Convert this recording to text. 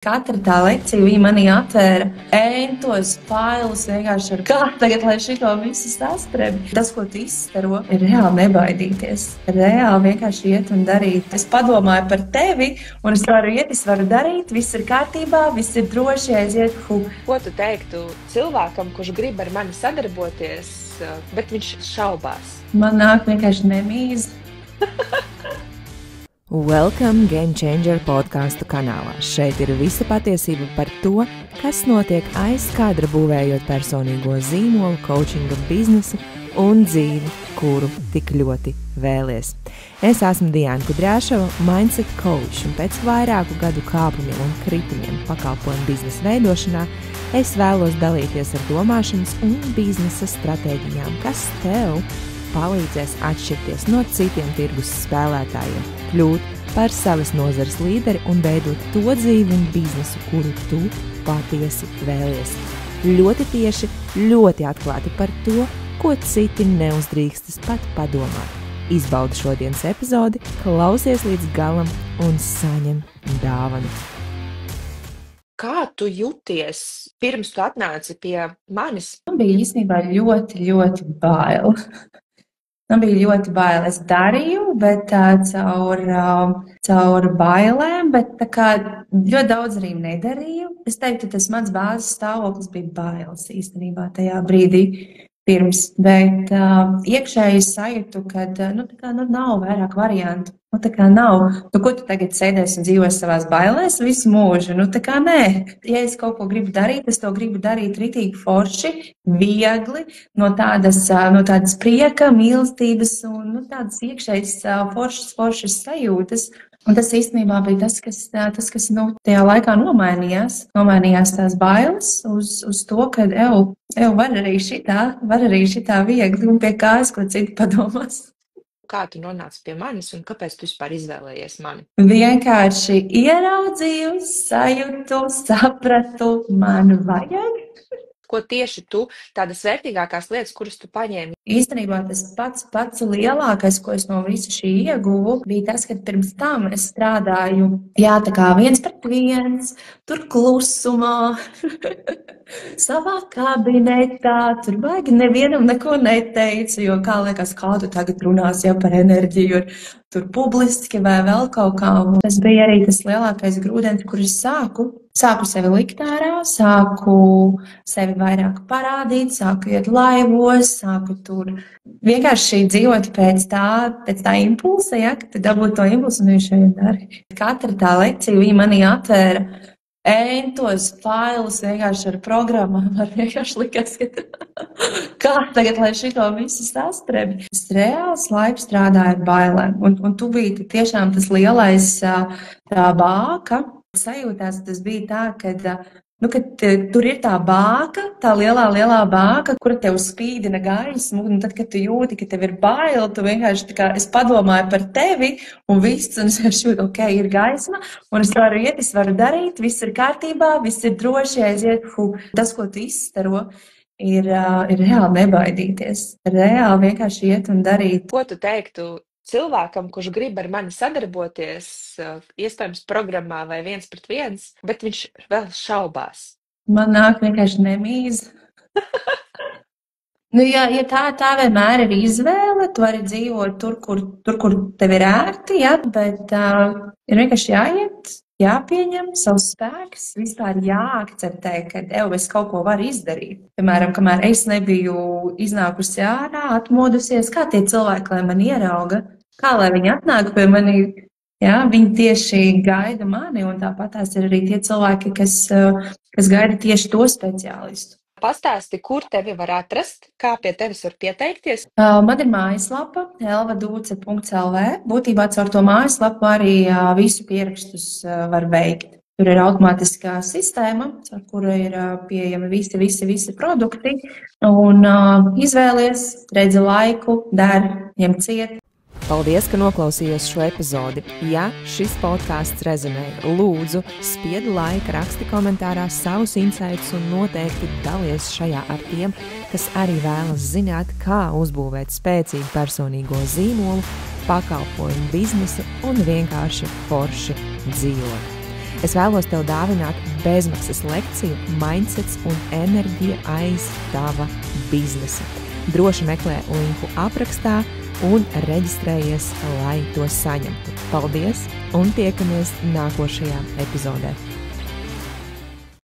Katra tā lekcija viņa manī atvēra entos failus vienkārši ar kā tagad, lai šito visu sastrebi. Tas, ko tu izstaro, ir reāli nebaidīties. Reāli vienkārši iet un darīt. Es padomāju par tevi, un es varu iet, es varu darīt, viss ir kārtībā, viss ir droši, aiziet. Ko tu teiktu cilvēkam, kurš grib ar mani sadarboties, bet viņš šaubās? Man nāk vienkārši nemīz. Welcome Game Changer podkāstu kanālā. Šeit ir visa patiesība par to, kas notiek aiz kadra būvējot personīgo zīmolu, coachinga biznesu un dzīvi, kuru tik ļoti vēlies. Es esmu Diana Kudrāševa, mindset coach, un pēc vairāku gadu kāpumiem un kritumiem pakalpojumu biznesa veidošanā es vēlos dalīties ar domāšanas un biznesa stratēģijām, kas tev palīdzēs atšķirties no citiem tirgus spēlētājiem, kļūt par savas nozares līderi un veidot to dzīvi un biznesu, kuru tu patiesi vēlies. Ļoti tieši, ļoti atklāti par to, ko citi neuzdrīkstas pat padomāt. Izbaudi šodienas epizodi, klausies līdz galam un saņem dāvanu. Kā tu jūties pirms tu atnāci pie manis? Man bija īstenībā ļoti bail. Man bija ļoti bail. Es darīju, bet caur bailēm, bet tā kā ļoti daudz arī nedarīju. Es teiktu, tas mans bāzes stāvoklis bija bailes īstenībā tajā brīdī pirms, bet iekšēji sajūtu, ka nav vairāk variantu. Tā kā nav. Ko tu tagad sēdēsi un dzīvosi savās bailēs visu mūžu? Tā kā nē. Ja es kaut ko gribu darīt, es to gribu darīt ritīgi forši, viegli, no tādas prieka, mīlestības un tādas iekšējas foršas sajūtas. Un tas īstenībā bija tas, kas tajā laikā nomainījās. Nomainījās tās bailes uz to, ka var arī šitā viegli un pie kājas, ko citi padomās. Kā tu nonāci pie manis un kāpēc tu vispār izvēlējies mani? Vienkārši ieraudzīju, sajūtu, sapratu, man vajag. Ko tieši tu, tādas vērtīgākās lietas, kuras tu paņēmi? Īstenībā tas pats lielākais, ko es no visa šī ieguvu, bija tas, ka pirms tam es strādāju, tā kā 1-1, tur klusumā, savā kabinetā, tur baigi nevienam neko neteicu, jo kā liekas, kā tu tagad runās jau par enerģiju, tur publiski vai vēl kaut kā. Tas bija arī tas lielākais grūdienis, kur es sāku sevi likt ārā, sāku sevi vairāk parādīt, sāku iet laivos, sāku tur vienkārši dzīvot pēc tā impulsa, ka tu dabūtu to impulsu un viņš jau dari. Katra tā lekcija viņa manī atvēra entos failus vienkārši ar programmām, var vienkārši likās, kā tagad, lai šito visu sastrebi. Es reāls laiks strādāju ar bailēm, un tu biji tiešām tas lielais tā bāka. Sajūtās tas bija tā, kad tur ir tā bāka, tā lielā bāka, kura tev spīdina gaismu, un tad, kad tu jūti, ka tev ir bail, tu vienkārši es padomāju par tevi, un viss, un es jūtu, ir gaisma, un es varu iet, es varu darīt, viss ir kārtībā, viss ir droši, aiziet. Tas, ko tu izstaro, ir reāli nebaidīties, reāli vienkārši iet un darīt. Ko tu teiktu cilvēkam, kurš grib ar mani sadarboties, iespējams programmā vai 1-1, bet viņš vēl šaubās? Man nāk vienkārši nemīz. Ja tā vienmēr ir izvēle, tu vari dzīvot tur, kur tev ir ērti, bet ir vienkārši jāiet, jāpieņem savs spēks, vispār jāakceptē, ka es kaut ko varu izdarīt. Piemēram, kamēr es nebiju iznākusi ārā, atmodusies, kā tie cilvēki, lai mani ierauga, kā lai viņi atnāk pie mani, viņi tieši gaida mani, un tāpat tās ir arī tie cilvēki, kas gaida tieši to speciālistu. Pastāsti, kur tevi var atrast, kā pie tevis var pieteikties? Man ir mājaslapa elvaduce.lv. Būtībā caur to mājaslapu arī visu pierakstus var veikt. Tur ir automātiskā sistēma, ar kuru ir pieejami visi produkti. Un izvēlies, redzi laiku, dari, ņem ciet. Paldies, ka noklausījos šo epizodi. Ja šis podcasts rezonē, lūdzu, spied laika, raksti komentārā savus insights un noteikti dalies šajā ar tiem, kas arī vēlas zināt, kā uzbūvēt spēcīgu personīgo zīmolu, pakalpojumu biznesu un vienkārši forši dzīvot. Es vēlos tev dāvināt bezmaksas lekciju Mindsets un enerģija aiz tava biznesa. Droši meklē linku aprakstā un reģistrējies, lai to saņemtu. Paldies un tiekamies nākošajā epizodē.